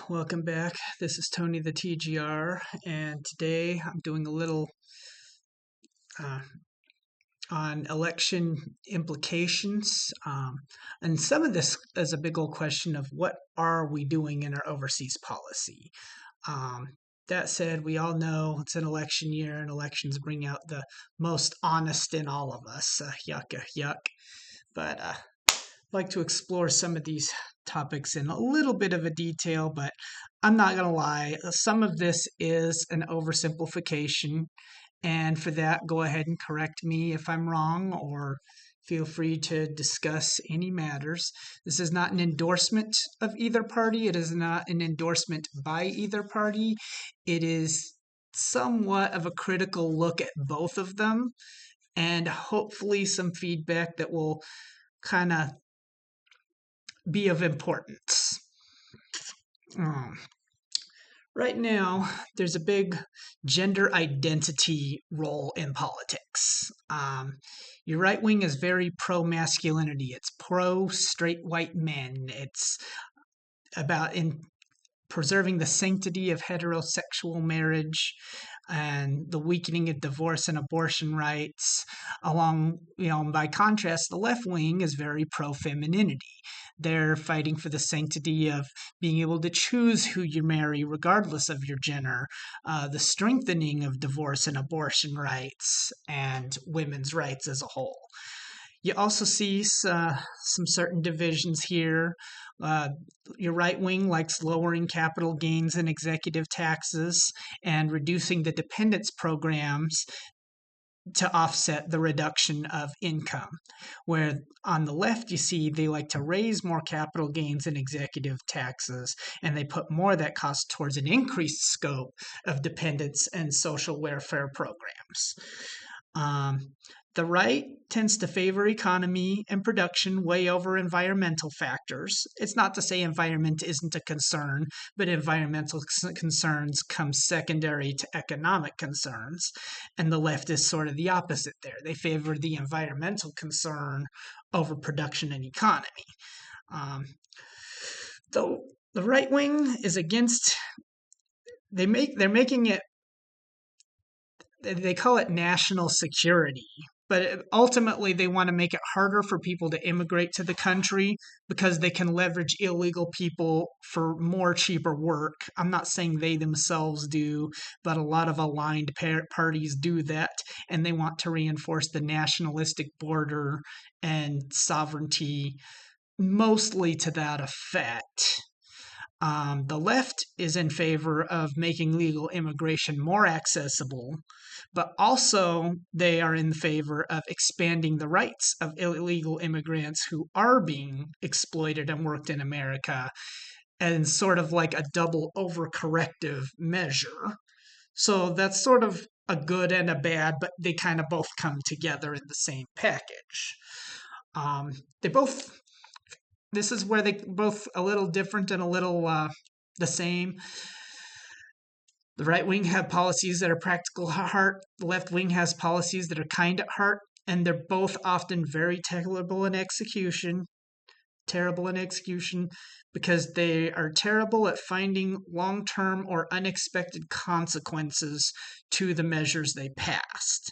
Welcome back. This is Tony the TGR, and today I'm doing a little uh, on election implications. And some of this is a big old question of what are we doing in our overseas policy? Um, that said, we all know it's an election year, and elections bring out the most honest in all of us. Yuck. But like to explore some of these topics in a little bit of a detail, but I'm not going to lie, some of this is an oversimplification. And for that, go ahead and correct me if I'm wrong, or feel free to discuss any matters. This is not an endorsement of either party. It is not an endorsement by either party. It is somewhat of a critical look at both of them and hopefully some feedback that will kind of be of importance. Um, right now, there's a big gender identity role in politics. Your right wing is very pro masculinity, it's pro straight white men, it's about preserving the sanctity of heterosexual marriage and the weakening of divorce and abortion rights. By contrast, the left wing is very pro femininity. They're fighting for the sanctity of being able to choose who you marry regardless of your gender, the strengthening of divorce and abortion rights, and women's rights as a whole. You also see some certain divisions here. Uh, your right wing likes lowering capital gains and executive taxes and reducing the dependence programs to offset the reduction of income. Where on the left, you see they like to raise more capital gains and executive taxes, and they put more of that cost towards an increased scope of dependence and social welfare programs. The right tends to favor economy and production way over environmental factors. It's not to say environment isn't a concern, but environmental concerns come secondary to economic concerns. And the left is sort of the opposite there. They favor the environmental concern over production and economy. Though the right wing is against, they're making it, they call it national security, but ultimately they want to make it harder for people to immigrate to the country because they can leverage illegal people for more cheaper work. I'm not saying they themselves do, but a lot of aligned parties do that, and they want to reinforce the nationalistic border and sovereignty, mostly to that effect. The left is in favor of making legal immigration more accessible, but also they are in favor of expanding the rights of illegal immigrants who are being exploited and worked in America, and sort of like a double overcorrective measure. So that's sort of a good and a bad, but they kind of both come together in the same package. They both This is where they both a little different and a little the same. The right wing have policies that are practical at heart. The left wing has policies that are kind at heart, and they're both often very terrible in execution. Terrible in execution because they are terrible at finding long-term or unexpected consequences to the measures they passed.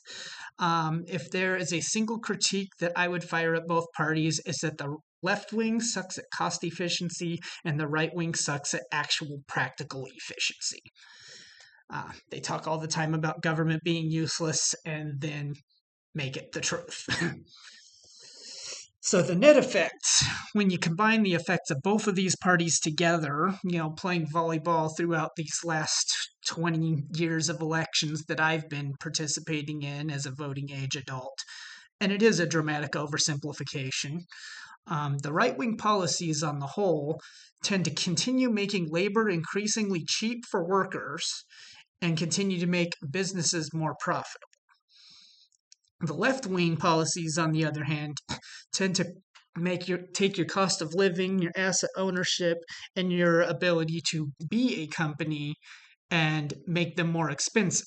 If there is a single critique that I would fire at both parties, is that the left wing sucks at cost efficiency and the right wing sucks at actual practical efficiency. They talk all the time about government being useless and then make it the truth. So the net effects, when you combine the effects of both of these parties together, playing volleyball throughout these last 20 years of elections that I've been participating in as a voting age adult, and it is a dramatic oversimplification, the right-wing policies on the whole tend to continue making labor increasingly cheap for workers and continue to make businesses more profitable. The left-wing policies, on the other hand, tend to take your cost of living, your asset ownership, and your ability to be a company and make them more expensive.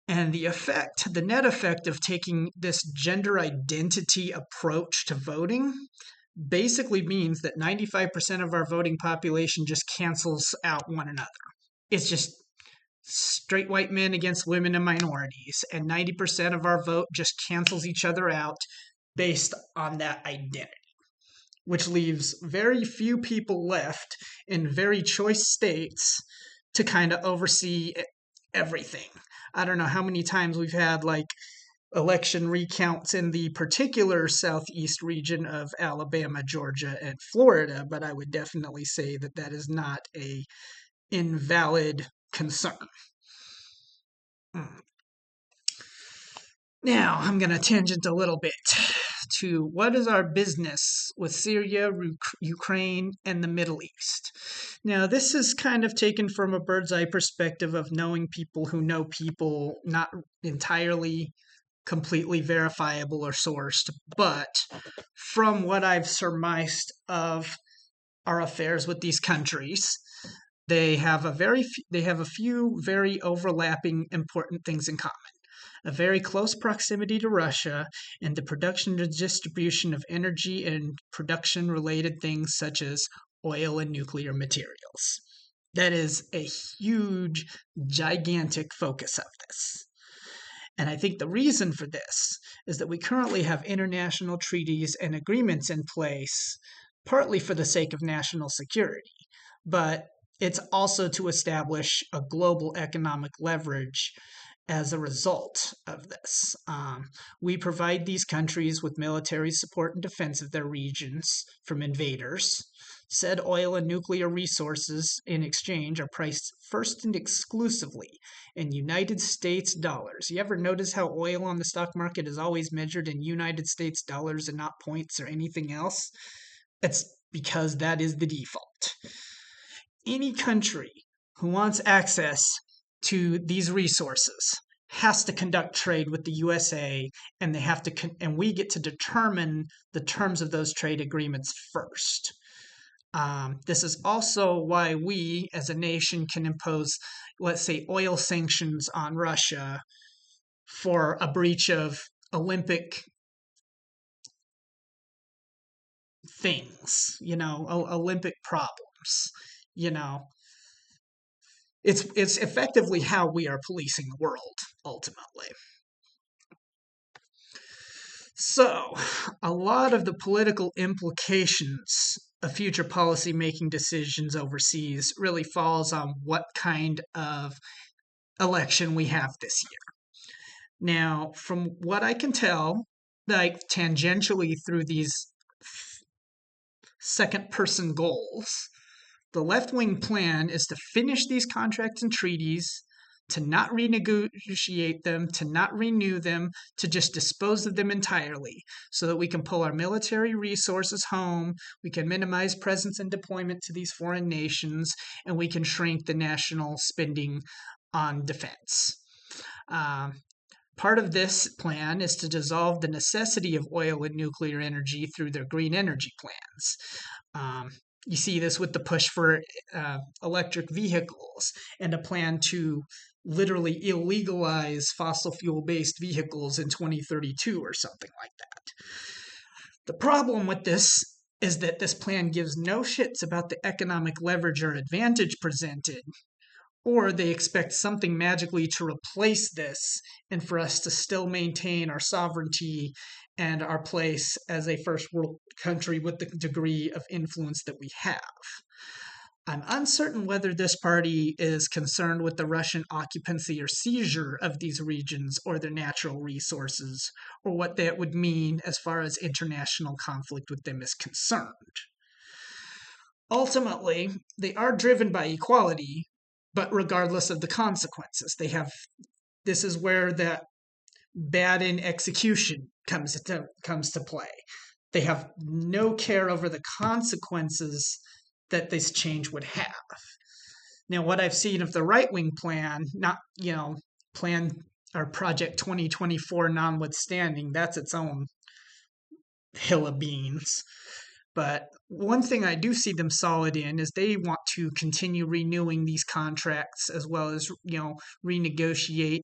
And the net effect of taking this gender identity approach to voting basically means that 95% of our voting population just cancels out one another. It's just straight white men against women and minorities, and 90% of our vote just cancels each other out based on that identity, which leaves very few people left in very choice states to kind of oversee everything. I don't know how many times we've had like election recounts in the particular southeast region of Alabama, Georgia, and Florida, but I would definitely say that that is not a invalid concern. Now, I'm going to tangent a little bit to what is our business with Syria, Ukraine, and the Middle East. Now, this is kind of taken from a bird's eye perspective of knowing people who know people, not entirely completely verifiable or sourced, but from what I've surmised of our affairs with these countries, they have a few very overlapping important things in common. A very close proximity to Russia and the production and distribution of energy and production related things such as oil and nuclear materials. That is a huge, gigantic focus of this. And I think the reason for this is that we currently have international treaties and agreements in place, partly for the sake of national security, but it's also to establish a global economic leverage as a result of this. We provide these countries with military support and defense of their regions from invaders. Said oil and nuclear resources in exchange are priced first and exclusively in United States dollars. You ever notice how oil on the stock market is always measured in United States dollars and not points or anything else? It's because that is the default. Any country who wants access to these resources has to conduct trade with the USA, and and we get to determine the terms of those trade agreements first. This is also why we, as a nation, can impose, let's say, oil sanctions on Russia for a breach of Olympic things, Olympic problems. It's effectively how we are policing the world, ultimately. So, a lot of the political implications of future policy making decisions overseas really falls on what kind of election we have this year. Now, from what I can tell, like tangentially through these second person goals, the left wing plan is to finish these contracts and treaties, to not renegotiate them, to not renew them, to just dispose of them entirely so that we can pull our military resources home, we can minimize presence and deployment to these foreign nations, and we can shrink the national spending on defense. Part of this plan is to dissolve the necessity of oil and nuclear energy through their green energy plans. You see this with the push for electric vehicles and a plan to literally illegalize fossil fuel-based vehicles in 2032 or something like that. The problem with this is that this plan gives no shits about the economic leverage or advantage presented, or they expect something magically to replace this and for us to still maintain our sovereignty and our place as a first world country with the degree of influence that we have. I'm uncertain whether this party is concerned with the Russian occupancy or seizure of these regions or their natural resources, or what that would mean as far as international conflict with them is concerned. Ultimately, they are driven by equality, but regardless of the consequences. This is where that bad in execution comes to play. They have no care over the consequences that this change would have. Now, what I've seen of the right-wing plan, not, plan or Project 2024 notwithstanding, that's its own hill of beans. But one thing I do see them solid in is they want to continue renewing these contracts as well as, renegotiate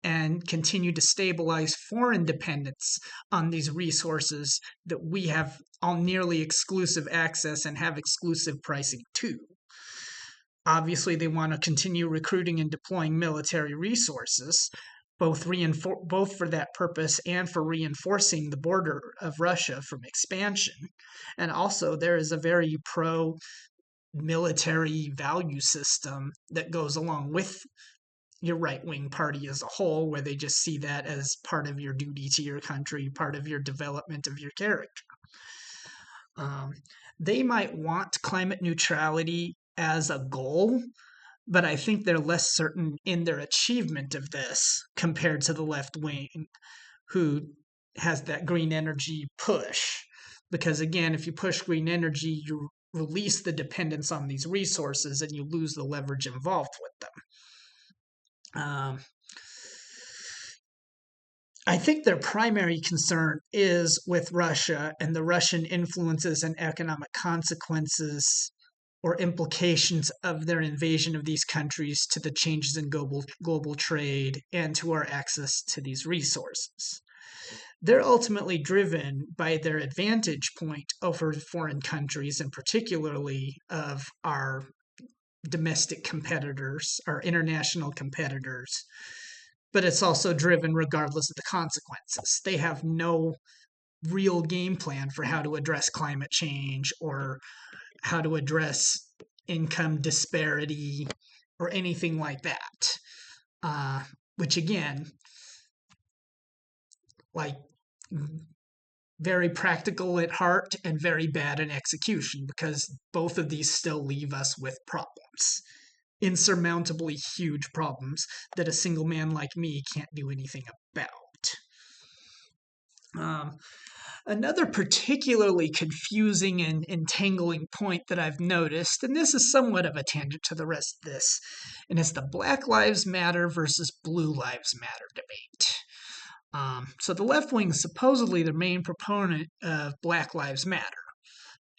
and continue to stabilize foreign dependence on these resources that we have all nearly exclusive access and have exclusive pricing to. Obviously, they want to continue recruiting and deploying military resources, both for that purpose and for reinforcing the border of Russia from expansion. And also, there is a very pro military value system that goes along with your right-wing party as a whole, where they just see that as part of your duty to your country, part of your development of your character. They might want climate neutrality as a goal, but I think they're less certain in their achievement of this compared to the left wing, who has that green energy push. Because again, if you push green energy, you release the dependence on these resources and you lose the leverage involved with them. I think their primary concern is with Russia and the Russian influences and economic consequences or implications of their invasion of these countries to the changes in global trade and to our access to these resources. They're ultimately driven by their advantage point over foreign countries, and particularly of our domestic competitors, our international competitors. But it's also driven regardless of the consequences. They have no real game plan for how to address climate change or how to address income disparity or anything like that. Which again, like, very practical at heart and very bad in execution, because both of these still leave us with problems. Insurmountably huge problems that a single man like me can't do anything about. Another particularly confusing and entangling point that I've noticed, and this is somewhat of a tangent to the rest of this, and it's the Black Lives Matter versus Blue Lives Matter debate. So the left wing is supposedly the main proponent of Black Lives Matter.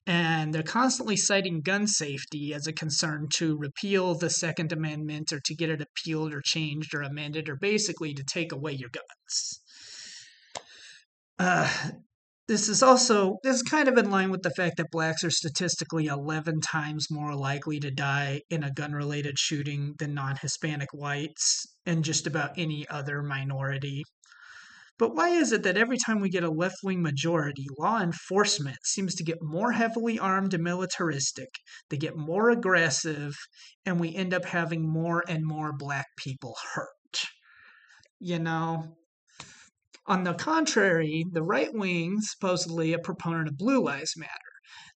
And they're constantly citing gun safety as a concern to repeal the Second Amendment or to get it appealed or changed or amended, or basically to take away your guns. This is kind of in line with the fact that blacks are statistically 11 times more likely to die in a gun-related shooting than non-Hispanic whites and just about any other minority. But why is it that every time we get a left-wing majority, law enforcement seems to get more heavily armed and militaristic, they get more aggressive, and we end up having more and more black people hurt? You know? On the contrary, the right wing, supposedly a proponent of Blue Lives Matter.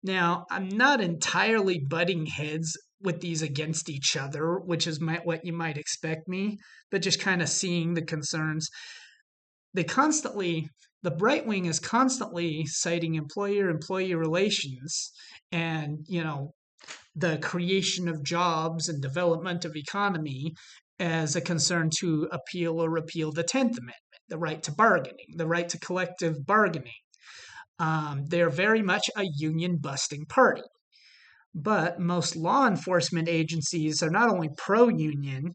Now, I'm not entirely butting heads with these against each other, which is what you might expect me, but just kind of seeing the concerns. The right wing is constantly citing employer-employee relations and, the creation of jobs and development of economy as a concern to appeal or repeal the 10th Amendment, the right to bargaining, the right to collective bargaining. They're very much a union-busting party. But most law enforcement agencies are not only pro-union,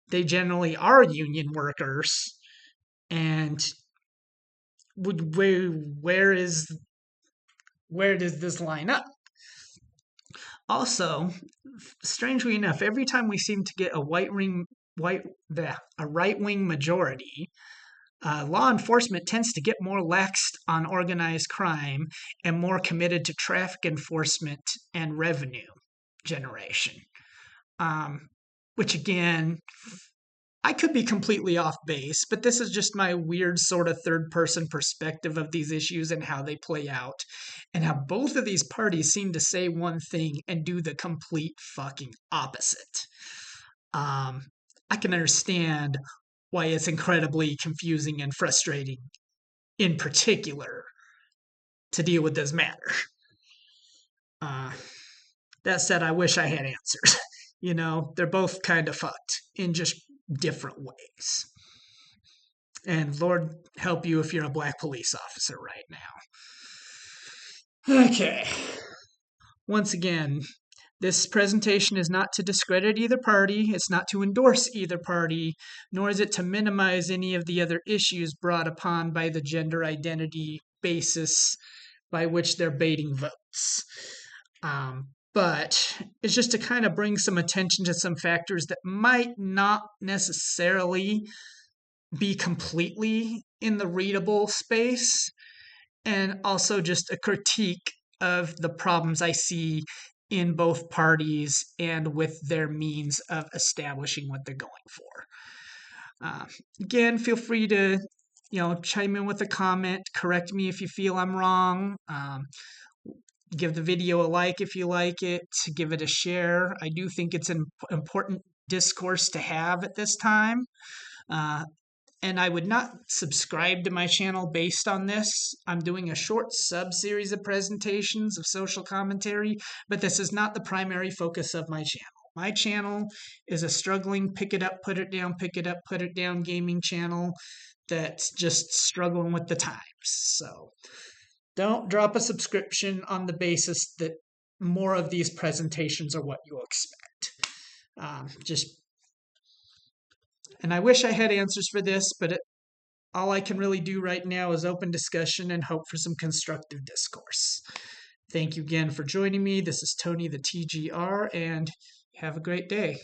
they generally are union workers. And where does this line up? Also, strangely enough, every time we seem to get a right-wing majority, law enforcement tends to get more lax on organized crime and more committed to traffic enforcement and revenue generation. Which again, I could be completely off base, but this is just my weird sort of third-person perspective of these issues and how they play out, and how both of these parties seem to say one thing and do the complete fucking opposite. I can understand why it's incredibly confusing and frustrating, in particular, to deal with this matter. That said, I wish I had answers. They're both kind of fucked in just different ways. And Lord help you if you're a black police officer right now. Okay. Once again, This presentation is not to discredit either party, it's not to endorse either party, nor is it to minimize any of the other issues brought upon by the gender identity basis by which they're baiting votes. But it's just to kind of bring some attention to some factors that might not necessarily be completely in the readable space, and also just a critique of the problems I see in both parties and with their means of establishing what they're going for. Again, feel free to chime in with a comment, correct me if you feel I'm wrong. Give the video a like if you like it, give it a share. I do think it's an important discourse to have at this time. And I would not subscribe to my channel based on this. I'm doing a short sub-series of presentations of social commentary, but this is not the primary focus of my channel. My channel is a struggling pick it up, put it down, pick it up, put it down gaming channel that's just struggling with the times. So don't drop a subscription on the basis that more of these presentations are what you'll expect. And I wish I had answers for this, but all I can really do right now is open discussion and hope for some constructive discourse. Thank you again for joining me. This is Tony the TGR, and have a great day.